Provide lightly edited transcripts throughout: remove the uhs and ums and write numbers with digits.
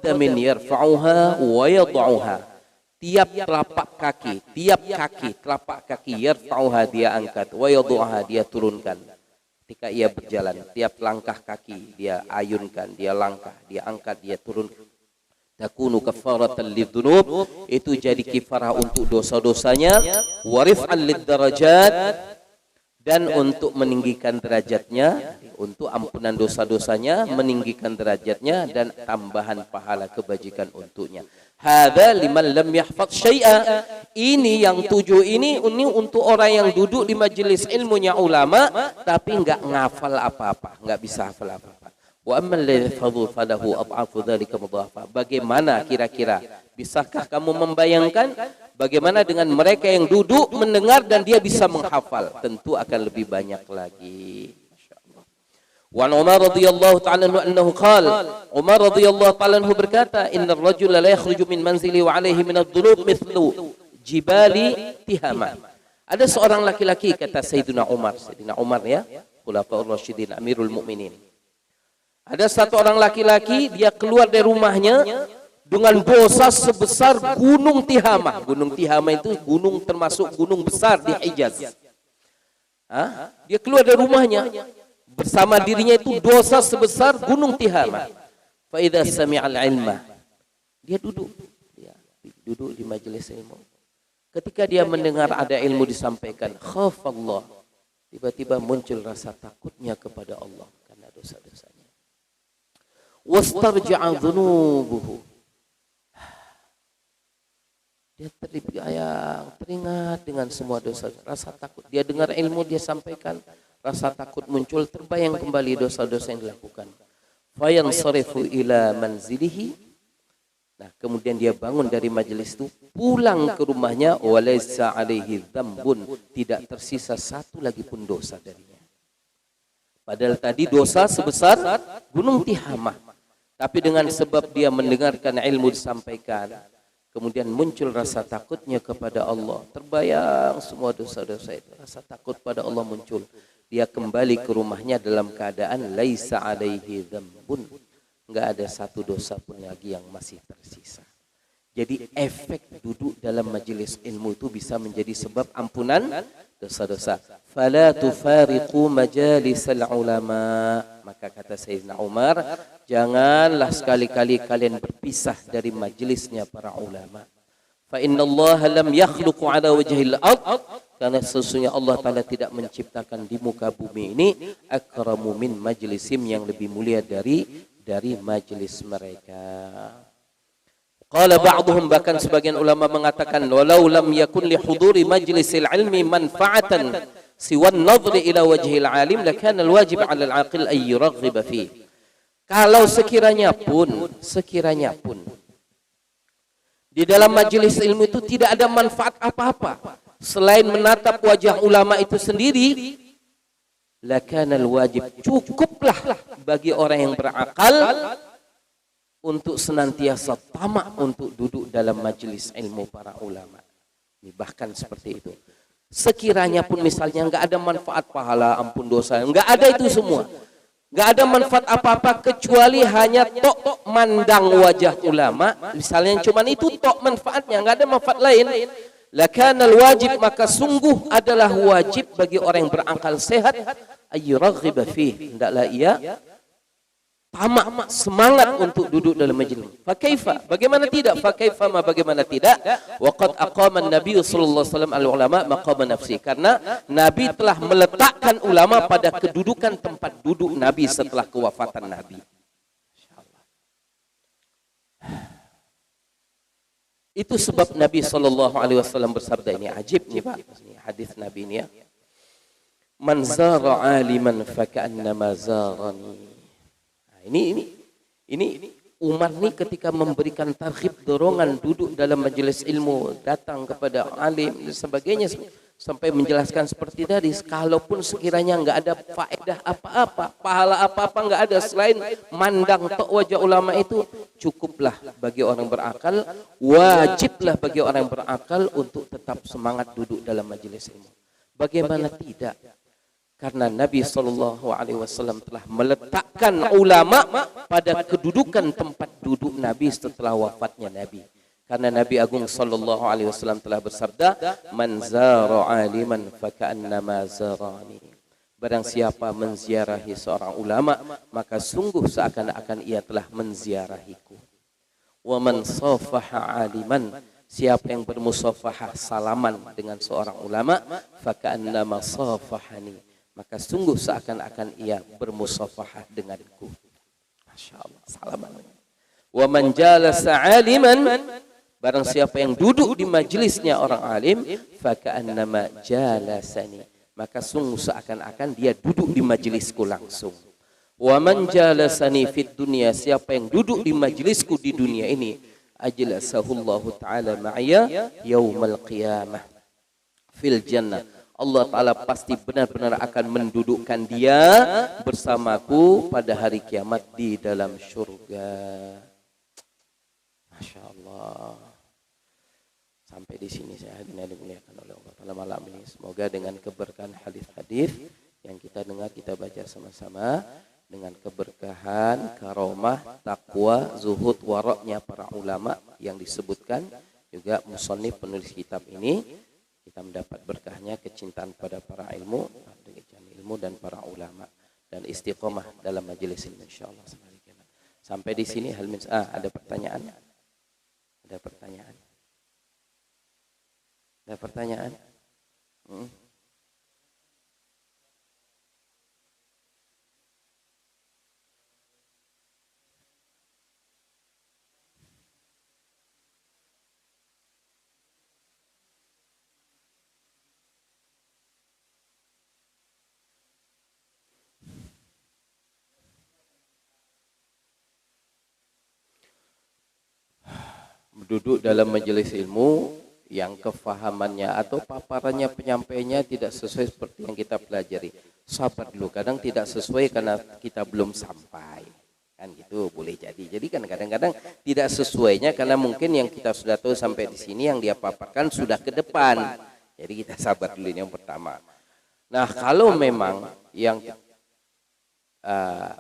qadamin yarfa'uha wa yad'uha. Tiap kaki telapak kaki yarfa'uha dia angkat, wa yad'uha dia turunkan. Ketika ia berjalan, tiap langkah kaki dia ayunkan, dia langkah, dia angkat, dia turunkan. Takunu kafaratan lidzunub, itu jadi kifarah untuk dosa-dosanya, wa rif'an liddarajat, dan untuk meninggikan derajatnya, untuk ampunan dosa-dosanya, meninggikan derajatnya, dan tambahan pahala kebajikan untuknya. Hadza liman lam yahfaz syai'a. Ini yang 7 ini untuk orang yang duduk di majelis ilmunya ulama tapi enggak ngafal apa-apa, enggak bisa hafal apa-apa. Wa amman la yahfazu falahu adhafu dzalika mudhafa. Bagaimana kira-kira? Bisakah kamu membayangkan bagaimana dengan mereka yang duduk mendengar dan dia bisa menghafal? Tentu akan lebih banyak lagi. Wa Umar radhiyallahu ta'ala anhu qala, Umar radhiyallahu ta'ala anhu berkata, innar rajula la yakhruju min manzili wa alayhi min adh-dhunub mithlu jibali Tihama. Ada seorang laki-laki, kata Sayyidina Umar ya, Khulafaur Rasyidin, Amirul Mukminin. Ada satu orang laki-laki, dia keluar dari rumahnya dengan dosa sebesar gunung Tihama. Gunung Tihama itu gunung termasuk gunung besar di Hijaz. Dia keluar dari rumahnya, bersama dirinya itu dosa sebesar gunung Tihama. Fa idza sami'al ilma, dia duduk di majelis ilmu. Ketika dia mendengar ada ilmu disampaikan, khafallah, tiba-tiba muncul rasa takutnya kepada Allah karena dosa-dosanya. Wastarja'a dhunubuhu, dia teringat dengan semua dosa, rasa takut. Dia dengar ilmu dia sampaikan, rasa takut muncul, terbayang kembali dosa-dosa yang dilakukan. Fayansarifu ila manzilihi. Nah, kemudian dia bangun dari majelis itu, pulang ke rumahnya, walaysa alaihi dzambun, tidak tersisa satu lagi pun dosa darinya. Padahal tadi dosa sebesar gunung Tihama. Tapi dengan sebab dia mendengarkan ilmu disampaikan, kemudian muncul rasa takutnya kepada Allah. Terbayang semua dosa-dosa itu. Rasa takut pada Allah muncul. Dia kembali ke rumahnya dalam keadaan laisa alaihi dzambun. Enggak ada satu dosa pun lagi yang masih tersisa. Jadi efek duduk dalam majelis ilmu itu bisa menjadi sebab ampunan dosa-dosa. Fala tufariqu majalisal ulama. Maka kata Sayyidina Umar, janganlah sekali-kali kalian berpisah dari majelisnya para ulama. Fa innallaha lam yakhluqu ala wajhil ard, karena sesungguhnya Allah Ta'ala tidak menciptakan di muka bumi ini akramu min majlisim, yang lebih mulia dari majelis mereka. Qala ba'dhum, bahkan sebagian ulama mengatakan, walau lam yakun li huduri majlisil ilmi manfa'atan siwa an-nadhri ila wajhil alim lakana al-wajib 'ala al-'aqil ay yuraghiba fi. Kalau sekiranya pun di dalam majelis ilmu itu tidak ada manfaat apa-apa selain menatap wajah ulama itu sendiri, lakana al-wajib, cukuplah bagi orang yang berakal untuk senantiasa tamak untuk duduk dalam majelis ilmu para ulama. Bahkan seperti itu. Sekiranya pun misalnya enggak ada manfaat pahala, ampun dosa, enggak ada itu semua. Enggak ada manfaat apa-apa kecuali hanya tok mandang wajah ulama. Misalnya cuman itu tok manfaatnya, enggak ada manfaat lain. Lakanal wajib, maka sungguh adalah wajib bagi orang yang berakal sehat ayyuraghiba fih, hendaklah ia tamak, semangat untuk duduk dalam majlis. Fakaifa, bagaimana tidak? Fakaifa ma, bagaimana tidak? Waqad aqama an-nabiy sallallahu alaihi wasallam al-ulama maqama nafsi, karena Nabi telah meletakkan ulama pada kedudukan tempat duduk Nabi setelah kewafatan Nabi. Itu sebab Nabi sallallahu alaihi wasallam bersabda, ini ajib nih Pak, ini hadis Nabi ini ya. Man zara aliman faka'annama zarani. Ini Umar nih ketika memberikan targhib, dorongan duduk dalam majelis ilmu, datang kepada alim dan sebagainya, sampai menjelaskan seperti tadi, kalaupun sekiranya enggak ada faedah apa-apa, pahala apa-apa enggak ada selain mandang tok wajah ulama itu, cukuplah bagi orang berakal, wajiblah bagi orang berakal untuk tetap semangat duduk dalam majelis ilmu. Bagaimana tidak? Karena Nabi SAW telah meletakkan ulama pada kedudukan tempat duduk Nabi setelah wafatnya Nabi. Karena Nabi Agung SAW telah bersabda, "Man zara aliman faka'annama zarani." Barang siapa menziarahi seorang ulama, maka sungguh seakan-akan ia telah menziarahiku. Wa man safaha aliman, siapa yang bermusafahah salaman dengan seorang ulama, faka'annama safahani, maka sungguh seakan-akan ia bermusafahah denganku. Masya Allah, salaman. Wa man jalasa aliman, barang siapa yang duduk di majelisnya orang alim, faka'annama jalasani, maka sungguh seakan-akan dia duduk di majelisku langsung. Wa man jalasani fid dunya, siapa yang duduk di majelisku di dunia ini, ajlasahullahu ta'ala ma'ya yaumal qiyamah fil jannah. Allah Ta'ala pasti benar-benar akan mendudukkan dia bersamaku pada hari kiamat di dalam syurga. Masya Allah. Sampai di sini saya dimuliakan oleh Allah Ta'ala malam ini. Semoga dengan keberkahan hadis-hadis yang kita dengar, kita baca sama-sama, dengan keberkahan, karomah, takwa, zuhud, waraknya para ulama yang disebutkan, juga musannif penulis kitab ini, kita mendapat berkahnya kecintaan pada para ilmu dan para ulama, dan istiqomah dalam majelis ini insyaallah. Sampai di sini ada pertanyaan? Ada pertanyaan? Ada pertanyaan? Duduk dalam majelis ilmu yang kefahamannya atau paparannya, penyampaiannya tidak sesuai seperti yang kita pelajari, sabar dulu. Kadang tidak sesuai karena kita belum sampai, kan gitu, boleh jadi. Jadi kan kadang-kadang tidak sesuainya karena mungkin yang kita sudah tahu sampai di sini, yang dia paparkan sudah ke depan. Jadi kita sabar dulu, ini yang pertama. Nah, kalau memang yang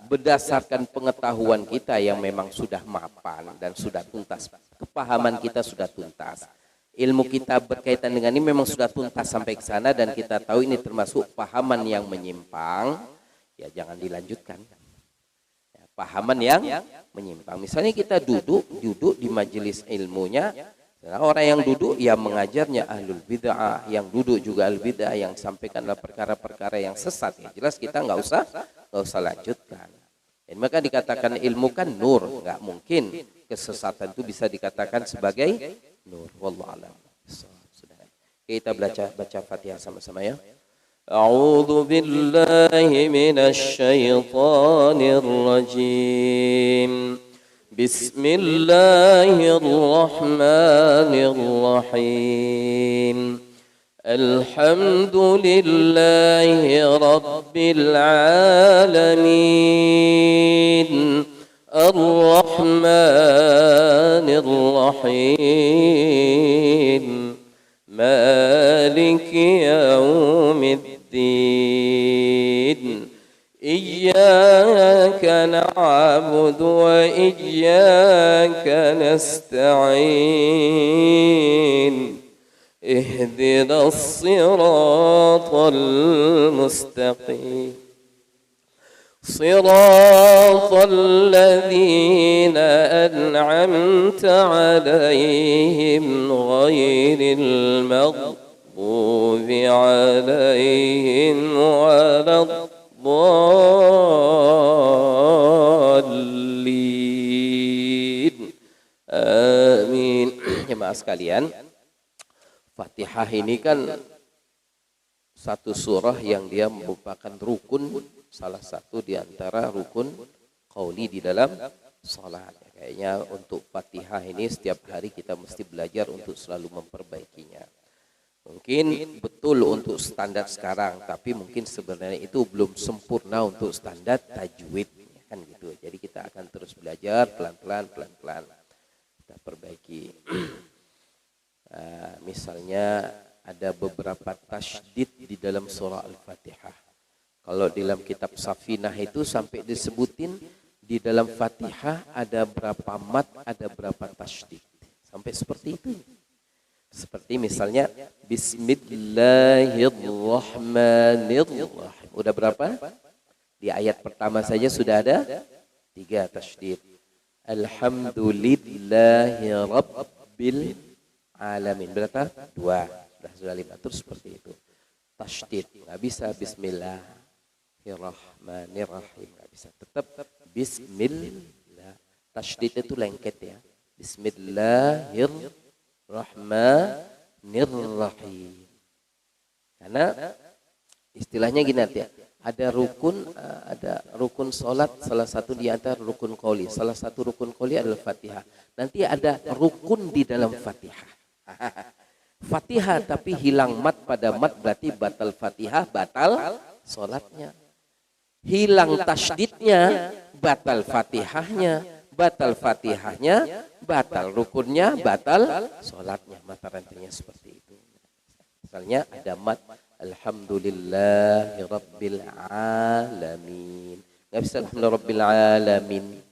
berdasarkan pengetahuan kita yang memang sudah mapan dan sudah tuntas, kepahaman kita sudah tuntas, ilmu kita berkaitan dengan ini memang sudah tuntas sampai ke sana, dan kita tahu ini termasuk pahaman yang menyimpang, ya jangan dilanjutkan. Ya, pahaman yang menyimpang. Misalnya kita duduk di majelis ilmunya, orang yang duduk yang mengajarnya ahlul bid'ah, yang duduk juga ahlul bid'ah, yang sampaikanlah perkara-perkara yang sesat, ya jelas kita nggak usah lanjutkan. Dan maka dikatakan ilmu kan nur, nggak mungkin kesesatan itu bisa dikatakan sebagai nur. Wallahu a'lam. Kita baca Fatihah sama-sama ya. A'udzu billahi minasy syaithanir rajim. Bismillahirrahmanirrahim. Alhamdulillahi rabbil alamin. Ar-Rahmanir Rahim. Maliki yaumiddin. Iyyaka na'budu wa iyyaka nasta'in. Ihdinas siratal mustaqim. Siratal ladzina an'amta 'alaihim ghairil maghdubi 'alaihim waladdallin. Amin. Jemaah sekalian, Fatihah ini kan satu surah yang dia merupakan rukun, salah satu di antara rukun qauli di dalam salat. Kayaknya untuk Fatihah ini setiap hari kita mesti belajar untuk selalu memperbaikinya. Mungkin betul untuk standar sekarang, tapi mungkin sebenarnya itu belum sempurna untuk standar tajwid, kan gitu. Jadi kita akan terus belajar pelan-pelan kita perbaiki. Misalnya ada beberapa tasydid di dalam surah Al-Fatihah. Kalau di dalam kitab Safinah itu sampai disebutin di dalam Fatihah ada berapa mat, ada berapa tasydid. Sampai seperti itu. Seperti misalnya Bismillahirrahmanirrahim. Udah berapa? Di ayat pertama saja sudah ada 3 tasydid. Alhamdulillahi rabbil alamin. Berapa? 2. Sudah 5. Terus seperti itu. Tasydid. Nggak bisa Bismillahirrahmanirrahim. Nggak bisa. Tetap Bismillah. Tasydid itu lengket ya. Bismillahirrahmanirrahim. Karena istilahnya gini ya. Ada rukun salat, salah satu di antara rukun qauli. Salah satu rukun qauli adalah Fatihah. Nanti ada rukun di dalam Fatihah. Fatihah tapi hilang mat pada mat berarti batal Fatihah, batal salatnya. Hilang tasydidnya, batal Fatihahnya, batal Fatihahnya, batal rukunnya, batal salatnya. Mata rantainya seperti itu. Misalnya ada mat Alhamdulillahi Rabbil Alamin. Nggak bisa Alhamdulillahi Rabbil Alamin.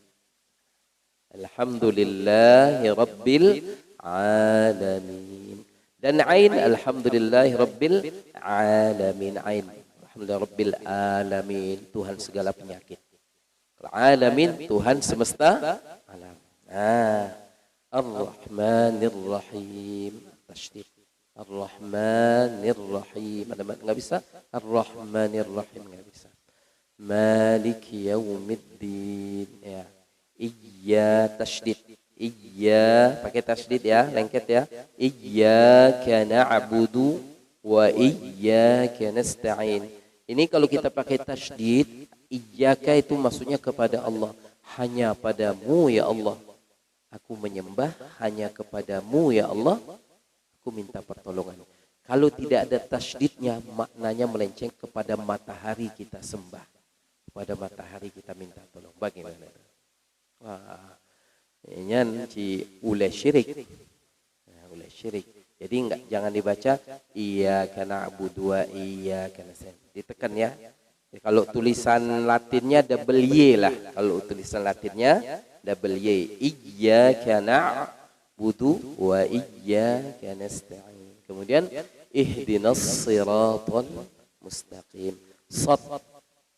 Alhamdulillahi Rabbil Alamin. Dan Ain Alhamdulillahi Rabbil Alamin. Ain Alhamdulillahi Rabbil Alamin. Tuhan segala penyakit. Alamin Tuhan semesta alam. Ar-Rahmanir-Rahim. Tasydid. Ar-Rahmanir-Rahim. Ada nggak bisa? Ar-Rahmanir-Rahim nggak bisa. Maliki Yaumiddin. Ya. Iya tasydid. Iya pakai tasydid ya, lengket ya. Iyyaka na'budu wa iyyaka nasta'in. Ini kalau kita pakai tasydid, iyyaka itu maksudnya kepada Allah. Hanya padamu ya Allah aku menyembah, hanya kepadamu ya Allah aku minta pertolongan. Kalau tidak ada tasydidnya, maknanya melenceng kepada matahari kita sembah, kepada matahari kita minta tolong. Bagaimana? Wah, ini ulai syirik. Ulai syirik. Jadi jangan dibaca iyyaka na'budu wa iyyaka nasta'in. Ditekan ya. Kalau tulisan Latinnya double Y lah. Kalau tulisan Latinnya double Y. Iyyaka na'budu wa iyyaka nasta'in. Kemudian ihdinas siratal mustaqim.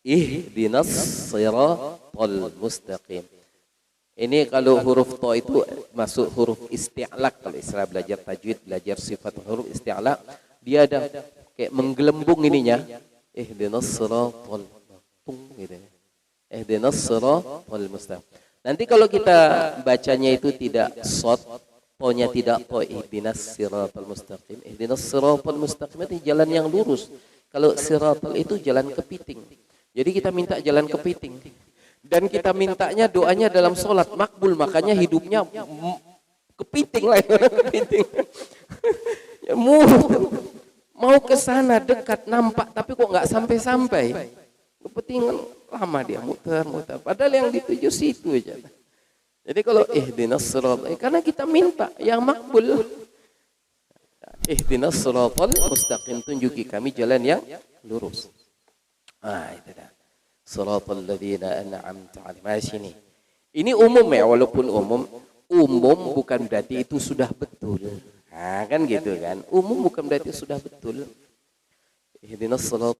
Ihdinas siratal mustaqim. Ini kalau huruf to itu masuk huruf isti'laq. Kalau istilah belajar tajwid, belajar sifat huruf isti'laq, dia ada kayak menggelembung ininya. Ihdinas siratal gitu. Ihdinas siratal mustaqim. Nanti kalau kita bacanya itu tidak shad, to-nya tidak to, ihdinas siratal mustaqim. Ihdinas siratal mustaqim itu jalan yang lurus. Kalau siratal itu jalan kepiting. Jadi kita minta jalan kepiting. Dan kita mintanya doanya dalam sholat makbul, makanya hidupnya kepiting lah, kepiting. Ya, mau ke sana dekat nampak, tapi kok nggak sampai-sampai. Kepiting lama dia muter. Padahal yang dituju situ aja. Jadi kalau ihdinas siratal, karena kita minta yang makbul. Ihdinas siratal mustaqim, tunjuki kami jalan yang lurus. Itu dah. Siratal ladzina an'amta 'alaihim. Sini. Ini umum ya, walaupun umum bukan berarti itu sudah betul. Kan gitu kan. Umum bukan berarti sudah betul. Ihdinas siratal